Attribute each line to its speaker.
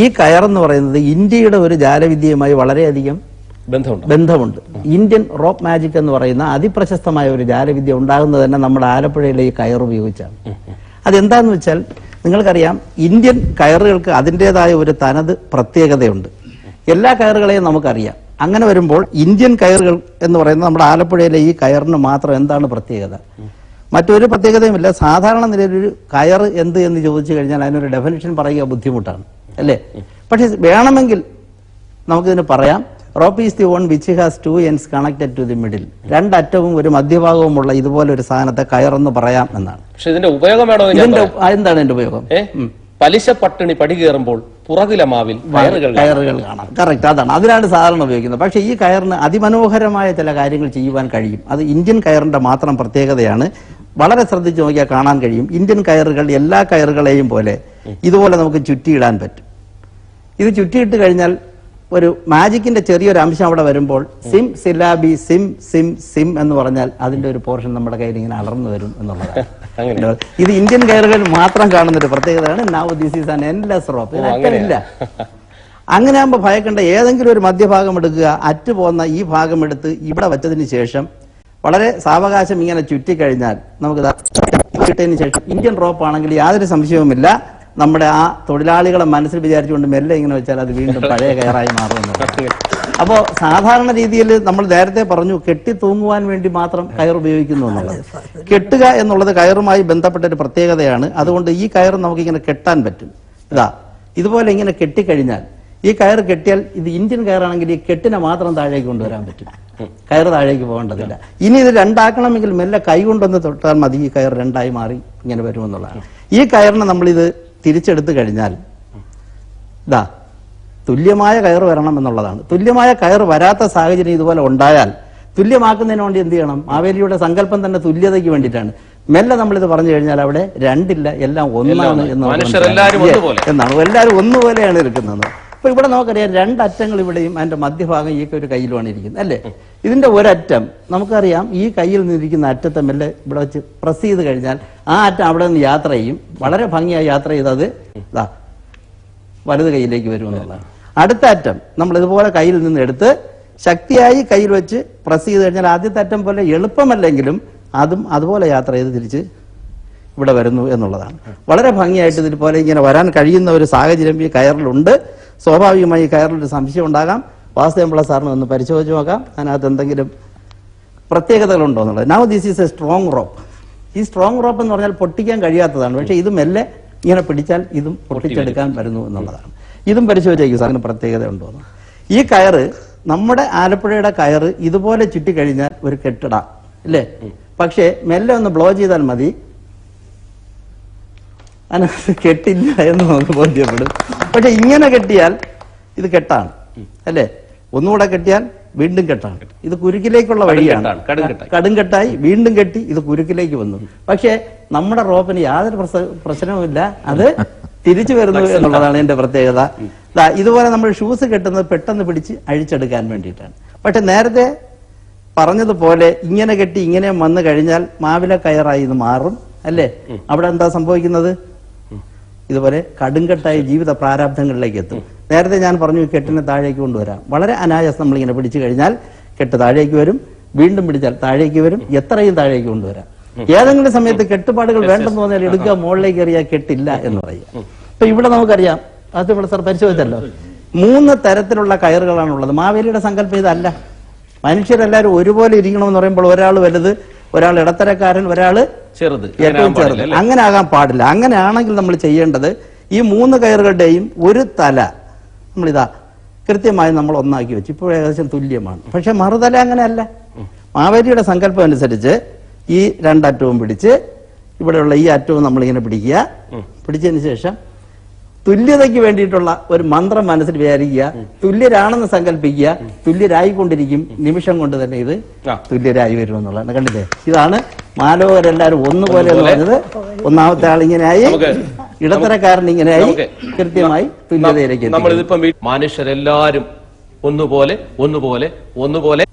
Speaker 1: ഈ കയറെന്ന് പറയുന്നത് ഇന്ത്യയുടെ ഒരു ജാലവിദ്യയുമായി വളരെയധികം ബന്ധമുണ്ട്. ഇന്ത്യൻ റോപ്പ് മാജിക് എന്ന് പറയുന്ന അതിപ്രശസ്തമായ ഒരു ജാലവിദ്യ ഉണ്ടാകുന്നത് തന്നെ നമ്മുടെ ആലപ്പുഴയിലെ ഈ കയർ ഉപയോഗിച്ചാണ്. അതെന്താന്ന് വെച്ചാൽ നിങ്ങൾക്കറിയാം, ഇന്ത്യൻ കയറുകൾക്ക് അതിൻ്റെതായ ഒരു തനത് പ്രത്യേകതയുണ്ട്. എല്ലാ കയറുകളെയും നമുക്കറിയാം. അങ്ങനെ വരുമ്പോൾ ഇന്ത്യൻ കയറുകൾ എന്ന് പറയുന്നത് നമ്മുടെ ആലപ്പുഴയിലെ ഈ കയറിന് മാത്രം എന്താണ് പ്രത്യേകത? മറ്റൊരു പ്രത്യേകതയുമില്ല. സാധാരണ നിലയിലൊരു കയർ എന്ത് എന്ന് ചോദിച്ചു കഴിഞ്ഞാൽ അതിനൊരു ഡെഫിനിഷൻ പറയുക ബുദ്ധിമുട്ടാണ്, അല്ലേ? പക്ഷെ വേണമെങ്കിൽ നമുക്കിതിന് പറയാം, rope is the one which has two ends connected to the middle. രണ്ടറ്റവും ഒരു മധ്യഭാഗവുമുള്ള ഇതുപോലെ ഒരു സാധനത്തെ കയറെന്ന് പറയാം എന്നാണ്.
Speaker 2: പക്ഷെ ഇതിന്റെ ഉപയോഗം
Speaker 1: എന്താണ് എന്റെ ഉപയോഗം?
Speaker 2: പലിശ പട്ടിണി പടി കയറുമ്പോൾ പുറകിലെ മാവിൽ
Speaker 1: കയറുകൾ കാണാം. കറക്റ്റ്, അതാണ്. അതിനാണ് സാധാരണ ഉപയോഗിക്കുന്നത്. പക്ഷെ ഈ കയറിന് അതിമനോഹരമായ ചില കാര്യങ്ങൾ ചെയ്യുവാൻ കഴിയും. അത് ഇന്ത്യൻ കയറിന്റെ മാത്രം പ്രത്യേകതയാണ്. വളരെ ശ്രദ്ധിച്ച് നോക്കിയാൽ കാണാൻ കഴിയും. ഇന്ത്യൻ കയറുകൾ എല്ലാ കയറുകളെയും പോലെ ഇതുപോലെ നമുക്ക് ചുറ്റിയിടാൻ പറ്റും. ഇത് ചുറ്റിയിട്ട് കഴിഞ്ഞാൽ ഒരു മാജിക്കിന്റെ ചെറിയൊരു അംശം അവിടെ വരുമ്പോൾ സിം സിലാബി സിം സിം സിം എന്ന് പറഞ്ഞാൽ അതിന്റെ ഒരു പോർഷൻ നമ്മുടെ കയ്യിൽ ഇങ്ങനെ അളർന്നു വരും എന്നുള്ളതാണ്. ഇത് ഇന്ത്യൻ കയറുകൾ മാത്രം കാണുന്ന ഒരു പ്രത്യേകതയാണ്. Now this is an endless rope. ഇല്ല, അങ്ങനെ ആകുമ്പോൾ ഭയക്കേണ്ട. ഏതെങ്കിലും ഒരു മധ്യഭാഗം എടുക്കുക, അറ്റ് പോകുന്ന ഈ ഭാഗം എടുത്ത് ഇവിടെ വെച്ചതിന് ശേഷം വളരെ സാവകാശം ഇങ്ങനെ ചുറ്റിക്കഴിഞ്ഞാൽ നമുക്ക് കിട്ടിയതിന് ശേഷം ഇന്ത്യൻ റോപ്പ് ആണെങ്കിൽ യാതൊരു സംശയവുമില്ല, നമ്മുടെ ആ തൊഴിലാളികളെ മനസ്സിൽ വിചാരിച്ചുകൊണ്ട് മെല്ലെ ഇങ്ങനെ വെച്ചാൽ അത് വീണ്ടും പഴയ കയറായി മാറുമെന്നുള്ളത്. അപ്പോൾ സാധാരണ രീതിയിൽ നമ്മൾ നേരത്തെ പറഞ്ഞു കെട്ടി തൂങ്ങുവാൻ വേണ്ടി മാത്രം കയർ ഉപയോഗിക്കുന്നു എന്നുള്ളത്. കെട്ടുക എന്നുള്ളത് കയറുമായി ബന്ധപ്പെട്ട ഒരു പ്രത്യേകതയാണ്. അതുകൊണ്ട് ഈ കയർ നമുക്കിങ്ങനെ കെട്ടാൻ പറ്റും. ഇതുപോലെ ഇങ്ങനെ കെട്ടിക്കഴിഞ്ഞാൽ ഈ കയർ കെട്ടിയാൽ, ഇത് ഇന്ത്യൻ കയറാണെങ്കിൽ ഈ കെട്ടിനെ മാത്രം താഴേക്ക് കൊണ്ടുവരാൻ പറ്റും, കയർ താഴേക്ക് പോകേണ്ടതില്ല. ഇനി ഇത് രണ്ടാക്കണമെങ്കിൽ മെല്ലെ കൈ കൊണ്ടൊന്ന് തൊട്ടാൽ മതി, ഈ കയർ രണ്ടായി മാറി ഇങ്ങനെ വരുമെന്നുള്ളതാണ്. ഈ കയറിനെ നമ്മളിത് തിരിച്ചെടുത്തു കഴിഞ്ഞാൽ തുല്യമായ കയർ വരണം എന്നുള്ളതാണ്. തുല്യമായ കയർ വരാത്ത സാഹചര്യം ഇതുപോലെ ഉണ്ടായാൽ തുല്യമാക്കുന്നതിന് വേണ്ടി എന്ത് ചെയ്യണം? മാവേലിയുടെ സങ്കല്പം തന്നെ തുല്യതയ്ക്ക് വേണ്ടിയിട്ടാണ്. മെല്ലെ നമ്മളിത് പറഞ്ഞു കഴിഞ്ഞാൽ അവിടെ രണ്ടില്ല, എല്ലാം ഒന്നാണ് എന്നാണ്. എല്ലാവരും ഒന്നുപോലെയാണ് ഇരിക്കുന്നത്. അപ്പൊ ഇവിടെ നമുക്കറിയാം രണ്ടറ്റങ്ങൾ ഇവിടെയും അതിന്റെ മധ്യഭാഗം ഈ ഒരു കയ്യിലുമാണ് ഇരിക്കുന്നത്, അല്ലേ? ഇതിന്റെ ഒരറ്റം നമുക്കറിയാം, ഈ കയ്യിൽ നിന്നിരിക്കുന്ന അറ്റത്തെ മെല്ലെ ഇവിടെ വെച്ച് പ്രസ് ചെയ്ത് കഴിഞ്ഞാൽ ആ അറ്റം അവിടെ നിന്ന് യാത്ര ചെയ്യും. വളരെ ഭംഗിയായി യാത്ര ചെയ്തത് വലത് കൈയിലേക്ക് വരുമെന്നുള്ളതാണ്. അടുത്ത അറ്റം നമ്മൾ ഇതുപോലെ കയ്യിൽ നിന്ന് എടുത്ത് ശക്തിയായി കയ്യിൽ വെച്ച് പ്രസ് ചെയ്ത് കഴിഞ്ഞാൽ ആദ്യത്തെ അറ്റം പോലെ എളുപ്പമല്ലെങ്കിലും അതും അതുപോലെ യാത്ര ചെയ്ത് തിരിച്ച് ഇവിടെ വരുന്നു എന്നുള്ളതാണ്. വളരെ ഭംഗിയായിട്ട് ഇതുപോലെ ഇങ്ങനെ വരാൻ കഴിയുന്ന ഒരു സാഹചര്യം ഈ കയറിലുണ്ട്. സ്വാഭാവികമായി ഈ കയറിലൊരു സംശയം ഉണ്ടാകാം. വാസുദേവപിള്ള സാറിന് ഒന്ന് പരിശോധിച്ച് നോക്കാം, അതിനകത്ത് എന്തെങ്കിലും പ്രത്യേകതകളുണ്ടോ എന്നുള്ളത്. Now this is A strong rope. ഈ സ്ട്രോങ് റോപ്പ് എന്ന് പറഞ്ഞാൽ പൊട്ടിക്കാൻ കഴിയാത്തതാണ്. പക്ഷേ ഇത് മെല്ലെ ഇങ്ങനെ പിടിച്ചാൽ ഇതും പൊട്ടിച്ചെടുക്കാൻ വരുന്നു എന്നുള്ളതാണ്. ഇതും പരിശോധിച്ചേക്കും സാറിന് പ്രത്യേകത ഉണ്ടോ എന്ന്. ഈ കയറ്, നമ്മുടെ ആലപ്പുഴയുടെ കയറ് ഇതുപോലെ ചുറ്റിക്കഴിഞ്ഞാൽ ഒരു കെട്ടിടാം, അല്ലേ? പക്ഷേ മെല്ലെ ഒന്ന് ബ്ലോ ചെയ്താൽ മതി, അതിനകത്ത് കെട്ടില്ല എന്ന് നമുക്ക് ബോധ്യപ്പെടും. പക്ഷെ ഇങ്ങനെ കെട്ടിയാൽ ഇത് കെട്ടാണ്, അല്ലേ? ഒന്നുകൂടെ കെട്ടിയാൽ വീണ്ടും കെട്ടാണ്. ഇത് കുരുക്കിലേക്കുള്ള വഴിയാണ്. കടുംകെട്ടായി വീണ്ടും കെട്ടി ഇത് കുരുക്കിലേക്ക് വന്നു. പക്ഷെ നമ്മുടെ റോപ്പിന് യാതൊരു പ്രശ്നവുമില്ല, അത് തിരിച്ചു വരുന്നു എന്നുള്ളതാണ് എന്റെ പ്രത്യേകത. ഇതുപോലെ നമ്മൾ ഷൂസ് കെട്ടുന്നത് പെട്ടെന്ന് പിടിച്ച് അഴിച്ചെടുക്കാൻ വേണ്ടിയിട്ടാണ്. പക്ഷെ നേരത്തെ പറഞ്ഞതുപോലെ ഇങ്ങനെ കെട്ടി ഇങ്ങനെ വന്നു കഴിഞ്ഞാൽ മാവില കയറായി ഇത് മാറും, അല്ലേ? അവിടെ എന്താ സംഭവിക്കുന്നത്? ഇതുപോലെ കടുംകെട്ടായി ജീവിത പ്രാരാബ്ധങ്ങളിലേക്ക് എത്തും. നേരത്തെ ഞാൻ പറഞ്ഞു കെട്ടിനെ താഴേക്ക് കൊണ്ടുവരാം. വളരെ അനായാസം നമ്മളിങ്ങനെ പിടിച്ചു കഴിഞ്ഞാൽ കെട്ട് താഴേക്ക് വരും, വീണ്ടും പിടിച്ചാൽ താഴേക്ക് വരും, എത്രയും താഴേക്ക് കൊണ്ടുവരാം. ഏതെങ്കിലും സമയത്ത് കെട്ടുപാടുകൾ വേണ്ടെന്ന് തോന്നിയാൽ എടുക്കുക, മുകളിലേക്ക് എറിയാൽ കെട്ടില്ല എന്ന് പറയുക. ഇപ്പൊ ഇവിടെ നമുക്കറിയാം, അത് ഇവിടെ സാർ പരിശോധിച്ചല്ലോ, 3 തരത്തിലുള്ള കയറുകളാണുള്ളത്. മാവേലിയുടെ സങ്കല്പം ഇതല്ല. മനുഷ്യരെല്ലാവരും ഒരുപോലെ ഇരിക്കണമെന്ന് പറയുമ്പോൾ ഒരാൾ വലുത്, ഒരാൾ ഇടത്തരക്കാരൻ, ഒരാൾ ചെറുത്, ഏറ്റവും ചെറുത്. അങ്ങനെ ആകാൻ പാടില്ല. അങ്ങനെ ആണെങ്കിൽ നമ്മൾ ചെയ്യേണ്ടത് ഈ 3 കയറുകളുടെയും ഒരു തല നമ്മളിതാ കൃത്യമായി നമ്മൾ ഒന്നാക്കി വെച്ചു. ഇപ്പോൾ ഏകദേശം തുല്യമാണ്. പക്ഷെ മറുതല അങ്ങനെയല്ല. മാവേലിയുടെ സങ്കല്പം അനുസരിച്ച് ഈ രണ്ടറ്റവും പിടിച്ച് ഇവിടെയുള്ള ഈ അറ്റവും നമ്മളിങ്ങനെ പിടിക്കുക. പിടിച്ചതിന് ശേഷം തുല്യതയ്ക്ക് വേണ്ടിയിട്ടുള്ള ഒരു മന്ത്രം മനസ്സിൽ വിചാരിക്കുക. തുല്യരാണെന്ന് സങ്കല്പിക്കുക. തുല്യരായിക്കൊണ്ടിരിക്കും. നിമിഷം കൊണ്ട് തന്നെ ഇത് തുല്യരായി വരുമെന്നുള്ളതാണ്. കണ്ടില്ലേ? ഇതാണ് മാലോകരെല്ലാരും ഒന്നുപോലെ എന്ന് പറഞ്ഞത്. ഒന്നാമത്തെ ആളിങ്ങനെയായി, ഇടത്തരക്കാരൻ ഇങ്ങനെയായി, കൃത്യമായി തുല്യതയിലേക്ക്.
Speaker 2: നമ്മളിതിപ്പം മനുഷ്യരെല്ലാരും ഒന്നുപോലെ ഒന്നുപോലെ ഒന്നുപോലെ